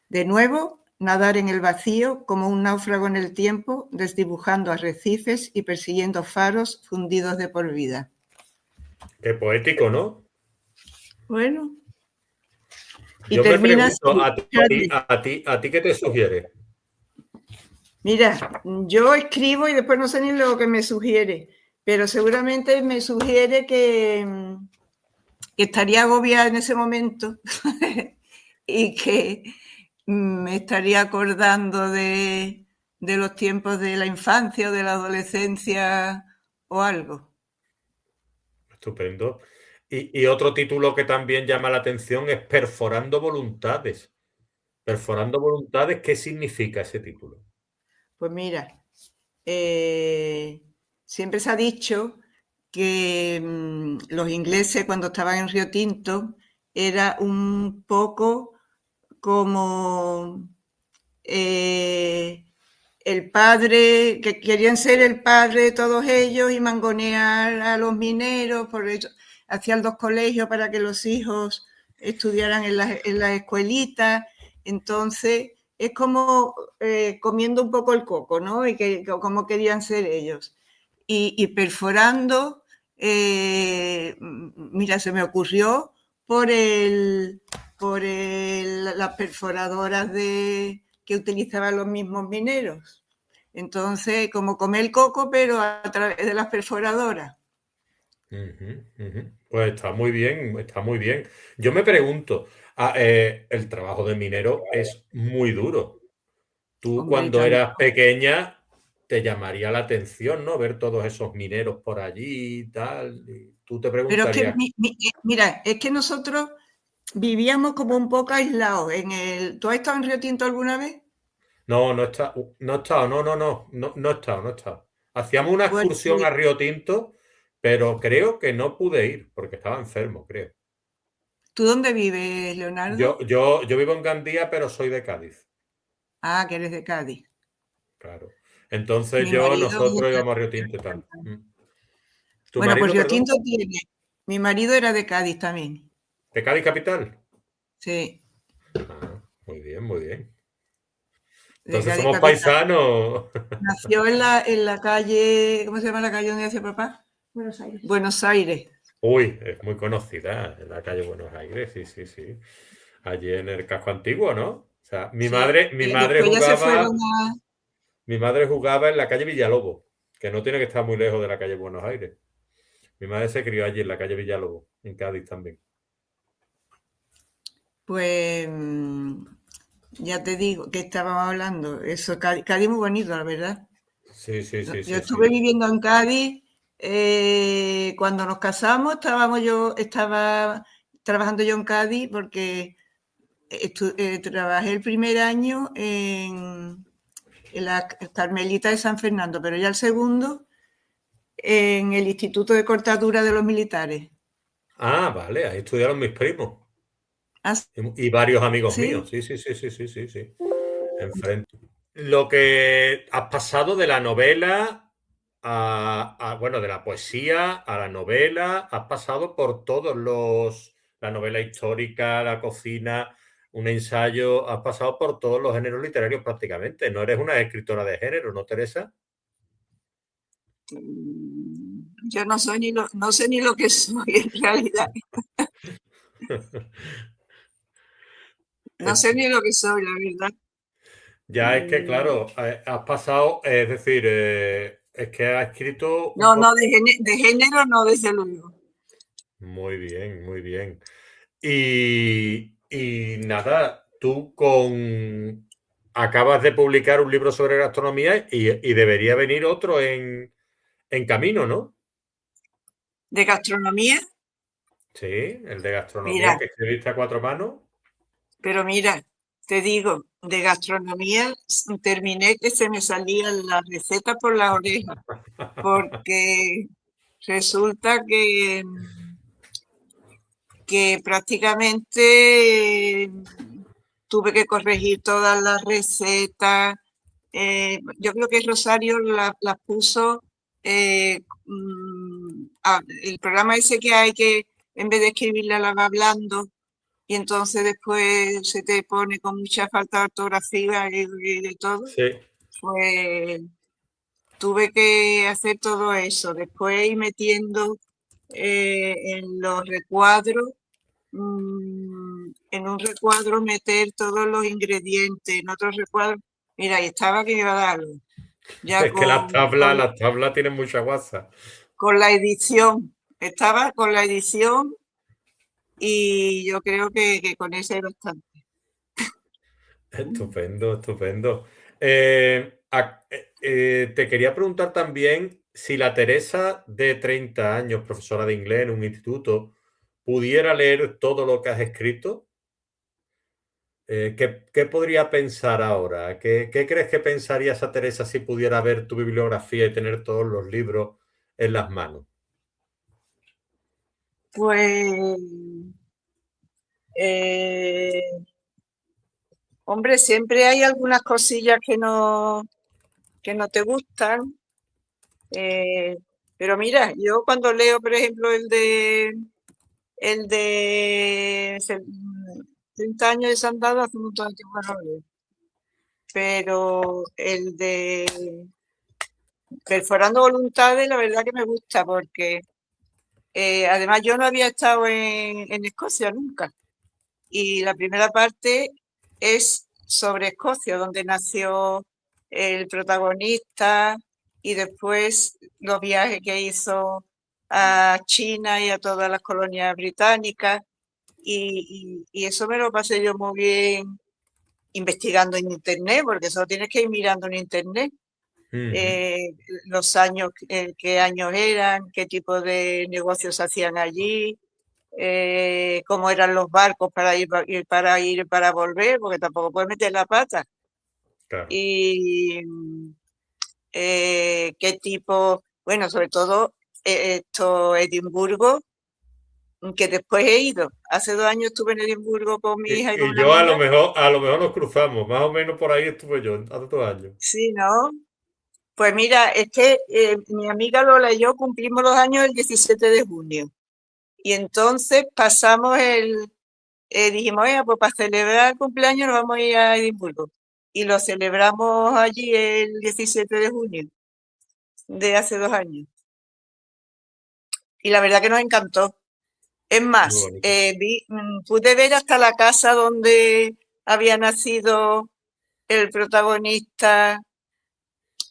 De nuevo, nadar en el vacío como un náufrago en el tiempo, desdibujando arrecifes y persiguiendo faros fundidos de por vida. Qué poético, ¿no? Bueno, y Yo me termina pregunto, así. ¿a ti qué te sugiere? Mira, yo escribo y después no sé ni lo que me sugiere, pero seguramente me sugiere que estaría agobiada en ese momento y que me estaría acordando de los tiempos de la infancia o de la adolescencia o algo. Estupendo. Y otro título que también llama la atención es Perforando voluntades. Perforando voluntades, ¿qué significa ese título? Pues mira, siempre se ha dicho que los ingleses cuando estaban en Río Tinto era un poco como el padre, que querían ser el padre de todos ellos y mangonear a los mineros, por eso hacían 2 colegios para que los hijos estudiaran en las escuelitas, entonces es como comiendo un poco el coco, ¿no? Y como querían ser ellos. Y perforando, mira, se me ocurrió por las perforadoras que utilizaban los mismos mineros. Entonces, como comer el coco, pero a través de las perforadoras. Pues está muy bien, está muy bien. Yo me pregunto, el trabajo de minero es muy duro. Tú Hombre, y cuando tanto. eras pequeña te llamaría la atención, ¿no? Ver todos esos mineros por allí y tal. Y tú te Pero es que, preguntarías, mira, es que nosotros vivíamos como un poco aislados. ¿Tú has estado en Río Tinto alguna vez? no, no he estado, no he estado, no he estado. Hacíamos una Pues excursión a Río Tinto, pero creo que no pude ir porque estaba enfermo, creo. ¿tú dónde vives, Leonardo? Yo vivo en Gandía, pero soy de Cádiz, Ah, que eres de Cádiz. claro. Entonces Mi marido es de nosotros íbamos a Río Tinto y tal. Cádiz. ¿Tu Bueno, pues marido, Río perdón? Tinto tiene. Mi marido era de Cádiz también. ¿De Cádiz capital? Sí, Ah, muy bien, muy bien. de Entonces Cádiz somos capital. paisanos. Nació en la calle, ¿cómo se llama la calle donde hacía papá? Buenos Aires. Buenos Aires. Uy, es muy conocida en la calle Buenos Aires, sí, sí, sí. Allí en el casco antiguo, ¿no? O sea, Sí. Después ya se fueron a. mi madre jugaba en la calle Villalobos, que no tiene que estar muy lejos de la calle Buenos Aires. Mi madre se crió allí en la calle Villalobos, en Cádiz también. Pues ya te digo que estábamos hablando. Eso, Cádiz muy bonito, la verdad. Sí, sí, sí, Yo sí, estuve sí. viviendo en Cádiz. Cuando nos casamos, estaba trabajando yo en Cádiz porque trabajé el primer año en la Carmelita de San Fernando, pero ya el segundo en el Instituto de Cortadura de los Militares. Ah, vale, ahí estudiaron mis primos ¿Ah, y varios amigos míos. sí? Sí, sí, sí, sí, sí, sí, sí. Enfrente. Lo que has pasado de la novela bueno, de la poesía a la novela, has pasado por la novela histórica, la cocina, un ensayo, has pasado por todos los géneros literarios prácticamente. No eres una escritora de género, ¿no, Teresa? Yo no soy no sé ni lo que soy en realidad. No sé ni lo que soy, la verdad. Ya es que, claro, has pasado, es decir, es que has escrito un No, poco. no, de género no, desde luego. Muy bien, muy bien. Y nada, tú acabas de publicar un libro sobre gastronomía y debería venir otro en camino, ¿no? De gastronomía, Sí, el de gastronomía mira, que escribiste a cuatro manos. pero mira, te digo, de gastronomía terminé que se me salían las recetas por las orejas, porque resulta que prácticamente tuve que corregir todas las recetas. Yo creo que Rosario las puso, el programa ese que hay que en vez de escribirla la va hablando y entonces después se te pone con mucha falta de ortografía y de todo, Sí, pues tuve que hacer todo eso. Después ir metiendo en los recuadros, en un recuadro meter todos los ingredientes, en otro recuadro, mira, y estaba que iba a darlo, ya es que las tablas tienen mucha guasa. con la edición, estaba con la edición y yo creo que con ese es bastante. Estupendo, estupendo. Te quería preguntar también si la Teresa de 30 años, profesora de inglés en un instituto, pudiera leer todo lo que has escrito. ¿Qué podría pensar ahora? ¿Qué crees que pensaría esa Teresa si pudiera ver tu bibliografía y tener todos los libros en las manos? Pues, eh, hombre, siempre hay algunas cosillas que no te gustan, eh, pero mira, yo cuando leo, por ejemplo, el de 30 años de Sandado, hace un montón de tiempo que no lo leo, pero el de Perforando Voluntades, la verdad que me gusta porque además yo no había estado en Escocia nunca y la primera parte es sobre Escocia, donde nació el protagonista y después los viajes que hizo a China y a todas las colonias británicas y eso me lo pasé yo muy bien investigando en internet, porque eso tienes que ir mirando en internet. Ujú, eh, los años, qué años eran, qué tipo de negocios hacían allí, cómo eran los barcos para ir y para volver, porque tampoco puedes meter la pata. claro. Y qué tipo, bueno, sobre todo esto, Edimburgo, que después he ido. Hace 2 años estuve en Edimburgo con mi hija y con Y una yo amiga. a lo mejor nos cruzamos, más o menos por ahí estuve yo hace 2 años. Sí, ¿no? Pues mira, es que mi amiga Lola y yo cumplimos los años el 17 de junio. Y entonces pasamos dijimos, oiga, pues para celebrar el cumpleaños nos vamos a ir a Edimburgo. Y lo celebramos allí el 17 de junio de hace 2 años. Y la verdad que nos encantó. Es Muy más, bonito. pude ver hasta la casa donde había nacido el protagonista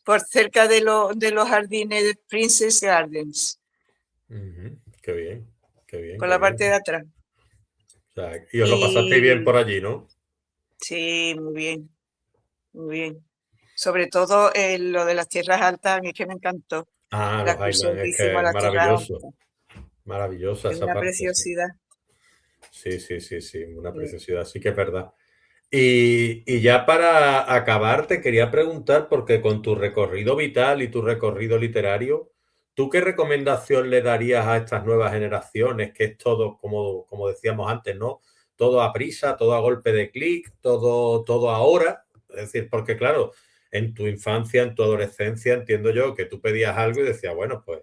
por cerca de los jardines de Princess Gardens, Ujú, qué bien, qué bien, por qué la parte de bien. atrás. O sea, y os lo pasasteis bien Y por allí, ¿no? sí, muy bien, muy bien. Sobre todo lo de las tierras altas, a mí es que me encantó. Ah, La los excursión Highlands, que es que hicimos a es las tierras maravilloso, altas, maravillosa es esa una parte, sí. preciosidad. Sí, sí, sí, sí, una preciosidad, sí que es verdad. Y ya para acabar, te quería preguntar, porque con tu recorrido vital y tu recorrido literario, ¿tú qué recomendación le darías a estas nuevas generaciones? Que es todo, como decíamos antes, ¿no? Todo a prisa, todo a golpe de clic, todo ahora. Es decir, porque claro, en tu infancia, en tu adolescencia, entiendo yo que tú pedías algo y decías, bueno, pues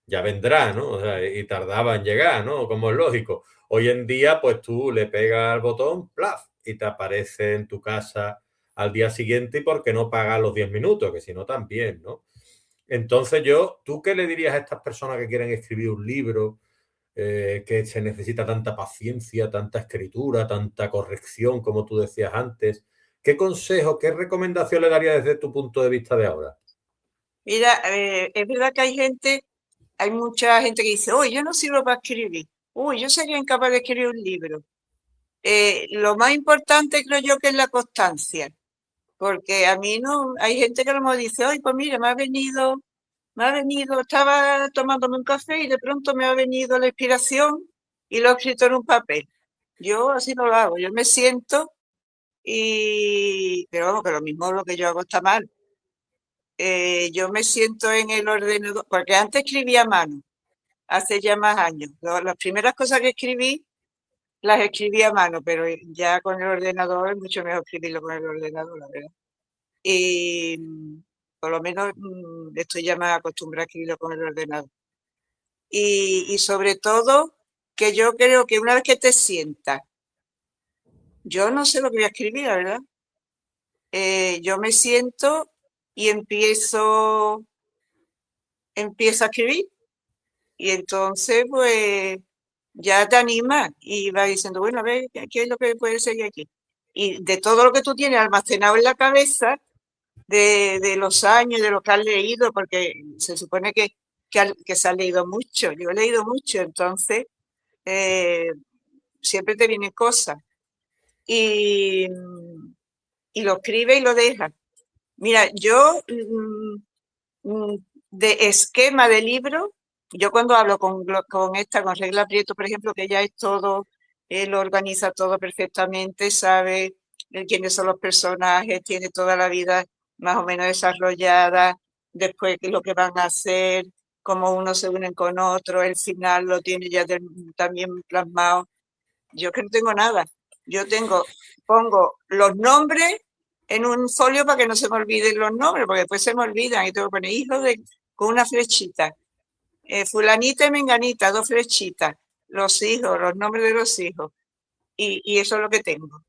ya vendrá, ¿no? O sea, y tardaba en llegar, ¿no? Como es lógico. Hoy en día, pues tú le pegas al botón, ¡plaf! Y te aparece en tu casa al día siguiente y porque no pagas los 10 minutos, que si no también, ¿no? Entonces ¿tú qué le dirías a estas personas que quieren escribir un libro, que se necesita tanta paciencia, tanta escritura, tanta corrección, como tú decías antes? ¿Qué consejo, qué recomendación le darías desde tu punto de vista de ahora? Mira, es verdad que hay mucha gente que dice, uy, yo no sirvo para escribir, uy, yo sería incapaz de escribir un libro. Lo más importante creo yo que es la constancia, porque a mí no, hay gente que a lo mejor dice, oye, pues mira, estaba tomándome un café y de pronto me ha venido la inspiración y lo he escrito en un papel. Yo así no lo hago, yo me siento pero vamos, que lo mismo lo que yo hago está mal. Yo me siento en el ordenador, porque antes escribía a mano, hace ya más años. Las primeras cosas que escribí, las escribí a mano, pero ya con el ordenador es mucho mejor escribirlo con el ordenador, la verdad. Y por lo menos estoy ya más acostumbrada a escribirlo con el ordenador. Y sobre todo, que yo creo que una vez que te sientas, yo no sé lo que voy a escribir, la verdad. Yo me siento y empiezo a escribir. Y entonces, pues, ya te anima y va diciendo, bueno, a ver, ¿qué es lo que puede ser aquí? Y de todo lo que tú tienes almacenado en la cabeza, de los años, de lo que has leído, porque se supone que se ha leído mucho, yo he leído mucho, entonces eh, siempre te vienen cosas. Y, y lo escribe y lo deja. Mira, yo de esquema de libro, yo cuando hablo con Regla Prieto, por ejemplo, que ya es todo, él organiza todo perfectamente, sabe quiénes son los personajes, tiene toda la vida más o menos desarrollada, después qué es lo que van a hacer, cómo unos se unen con otros, el final lo tiene ya también plasmado. Yo que no tengo nada. Pongo los nombres en un folio para que no se me olviden los nombres, porque después se me olvidan y tengo que poner con una flechita. Fulanita y menganita, dos flechitas. Los hijos, los nombres de los hijos. Y eso es lo que tengo.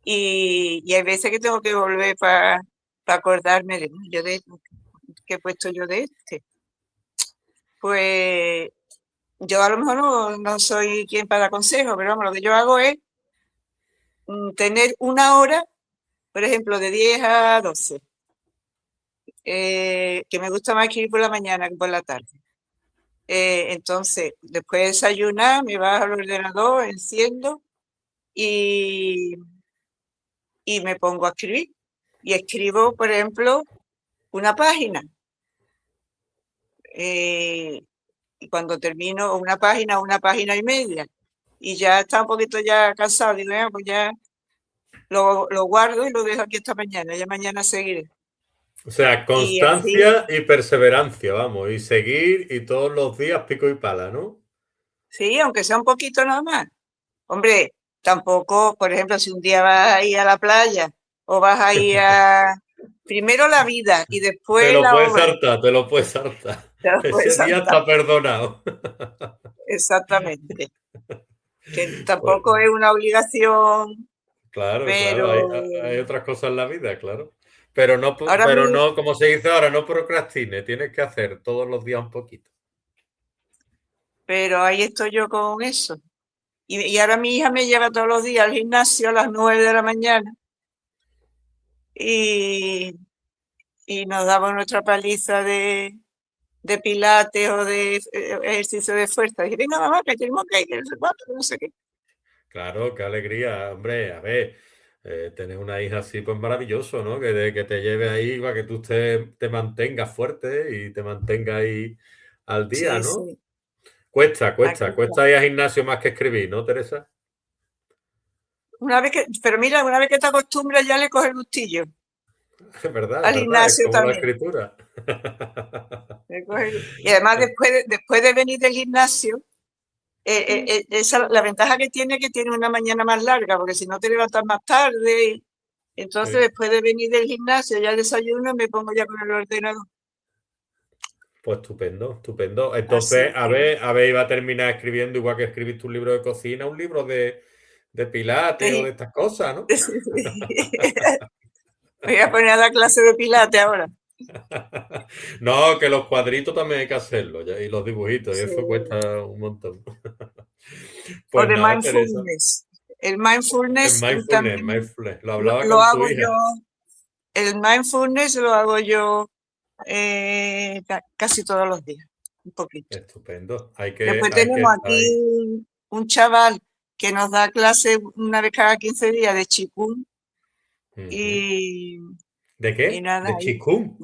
Y hay veces que tengo que volver para acordarme de yo de qué he puesto yo de este. Pues yo a lo mejor no soy quien para dar consejos, pero vamos, lo que yo hago es tener una hora, por ejemplo, de 10 a 12, que me gusta más escribir por la mañana que por la tarde. Entonces, después de desayunar, me bajo al ordenador, enciendo y, y me pongo a escribir. Y escribo, por ejemplo, una página. Y cuando termino una página y media, y ya está un poquito ya cansado, digo, pues ya lo guardo y lo dejo aquí esta mañana, ya mañana seguiré. O sea, Y así, constancia y perseverancia, vamos, y seguir y todos los días pico y pala, ¿no? sí, aunque sea un poquito nada más. Hombre, tampoco, por ejemplo, si un día vas a ir a la playa o vas a ir a primero la vida y Te después lo la puedes obra, hartar, te lo puedes hartar. te lo puedes Ese día saltar. está perdonado. Exactamente. Que Pues, tampoco es una obligación, claro, claro, pero hay otras cosas en la vida, claro. Pero no, ahora pero mi, no, como se dice ahora, no procrastine, tienes que hacer todos los días un poquito. pero ahí estoy yo con eso. Y ahora mi hija me lleva todos los días al gimnasio a las 9 de la mañana y, y nos damos nuestra paliza de pilates o de ejercicio de fuerza. Dije, venga mamá, que tenemos que ir, no sé cuánto, no sé qué. Claro, qué alegría, hombre, a ver, tener una hija así, pues maravilloso, ¿no? Que te lleve ahí para que tú te mantengas fuerte y te mantengas ahí al día, Sí, ¿no? sí, Cuesta, aquí cuesta, está. cuesta ir al gimnasio más que escribir, ¿no, Teresa? Pero mira, una vez que te acostumbras ya le coges el gustillo. Es Al verdad, es gimnasio como la también. escritura. Y además después de venir del gimnasio, la ventaja que tiene una mañana más larga, porque si no te levantas más tarde. Entonces, Sí. después de venir del gimnasio, ya desayuno, me pongo ya con el ordenador. Pues estupendo, estupendo. Entonces, Así que, a ver, iba a terminar escribiendo, igual que escribiste un libro de cocina, un libro de pilates o de sí, estas cosas, ¿no? me voy a poner a dar clase de pilates ahora. No, que los cuadritos también hay que hacerlo, y los dibujitos, y Sí. eso cuesta un montón. O Pues de nada, Teresa. mindfulness. El mindfulness también Mindfulness. Lo hablaba lo con tu hago yo. hija. El mindfulness lo hago yo casi todos los días, un poquito. Estupendo. Después Hay que tenemos estar aquí ahí. un chaval que nos da clase una vez cada 15 días de Qigong Ujú. y, ¿De y qué? nada, ¿De Qigong?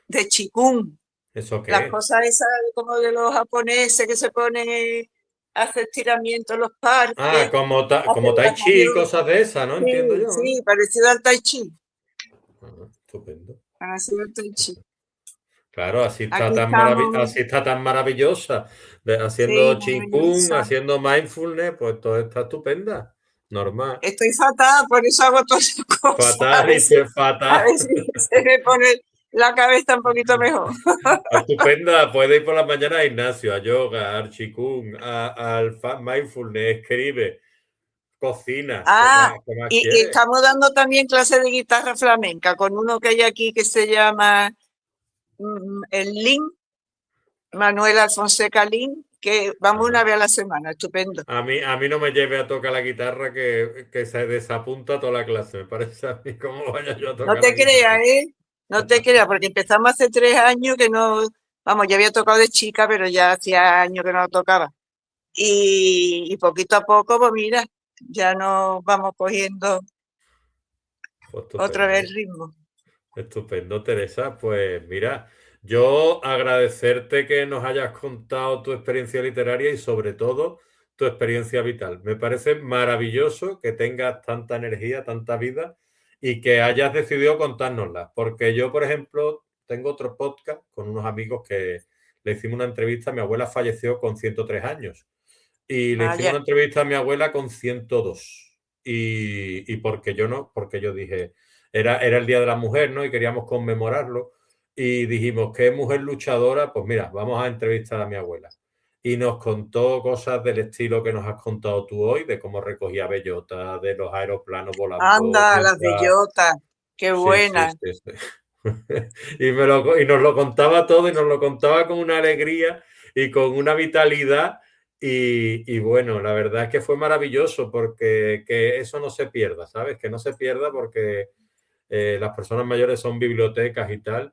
de Qigong. ¿Eso Las qué es? cosas esas como de los japoneses que se ponen a hacer estiramientos en los Ah, parques, hacer como Tai las Chi y mayores. cosas de esas, ¿no? Entiendo Sí, yo, ¿no? sí, parecido al Tai Chi. Ah, estupendo. Parecido al Tai Chi. Claro, Aquí estamos, así está tan maravillosa, sí, haciendo Qigong, maravillosa. haciendo mindfulness, pues todo está estupenda. Normal. Estoy fatal, por eso hago todas esas cosas. Fatal, dice A fatal. ver si se me pone la cabeza un poquito mejor. Estupenda, puede ir por la mañana a gimnasio, a yoga, al Qigong, al mindfulness, escribe, cocina. Ah, Qué más y quieres? estamos dando también clases de guitarra flamenca con uno que hay aquí que se llama el Lin, Manuel Alfonseca Lin, que vamos una Ajá. vez a la semana, estupendo. A mí no me lleve a tocar la guitarra que se desapunta toda la clase. Me parece a mí cómo vaya yo a No tocar la te creas, guitarra. ¿eh? No te creas, porque empezamos hace 3 años que no, vamos, ya había tocado de chica, pero ya hacía años que no tocaba. Y poquito a poco, pues mira, ya nos vamos cogiendo Pues otra vez estupendo. el ritmo. Estupendo, Teresa. Pues mira, yo agradecerte que nos hayas contado tu experiencia literaria y sobre todo tu experiencia vital. Me parece maravilloso que tengas tanta energía, tanta vida y que hayas decidido contárnosla. Porque yo, por ejemplo, tengo otro podcast con unos amigos que le hicimos una entrevista. Mi abuela falleció con 103 años y le hicimos Vaya, una entrevista a mi abuela con 102. Y porque yo no, porque yo dije, era el Día de la Mujer, ¿no? Y queríamos conmemorarlo. Y dijimos, ¿qué mujer luchadora? Pues mira, vamos a entrevistar a mi abuela. Y nos contó cosas del estilo que nos has contado tú hoy, de cómo recogía bellota, de los aeroplanos volando anda, las mientras... bellotas, qué Sí, sí, buena. sí, sí. Y nos lo contaba todo y nos lo contaba con una alegría y con una vitalidad. Y bueno, la verdad es que fue maravilloso porque que eso no se pierda, ¿sabes? Que no se pierda porque las personas mayores son bibliotecas y tal.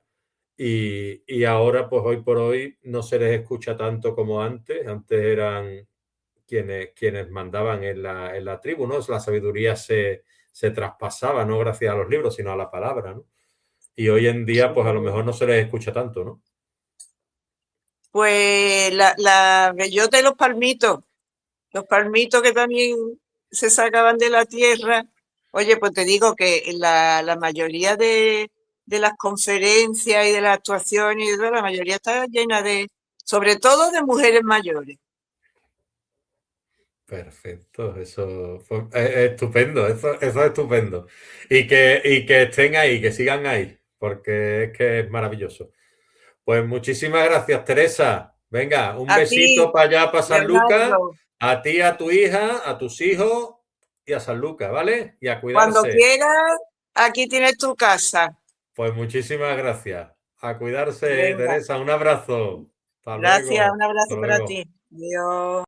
Y ahora, pues hoy por hoy, no se les escucha tanto como antes. Antes eran quienes mandaban en la tribu, ¿no? La sabiduría se traspasaba, no gracias a los libros, sino a la palabra, ¿no? Y hoy en día, pues a lo mejor no se les escucha tanto, ¿no? Pues la bellota y los palmitos que también se sacaban de la tierra. Oye, pues te digo que la mayoría de las conferencias y de las actuaciones, y de todo, la mayoría está llena sobre todo de mujeres mayores. Perfecto, eso fue estupendo, eso es estupendo. Y que estén ahí, que sigan ahí, porque es que es maravilloso. Pues muchísimas gracias, Teresa. Venga, un A ti, besito para allá, para San Lucas, Bernardo, a ti, a tu hija, a tus hijos y a San Lucas, ¿vale? Y a cuando cuidarse. quieras, aquí tienes tu casa. Pues muchísimas gracias. A cuidarse, Venga, Teresa. Un abrazo. Hasta gracias, luego. un Hasta abrazo para luego. ti. Adiós.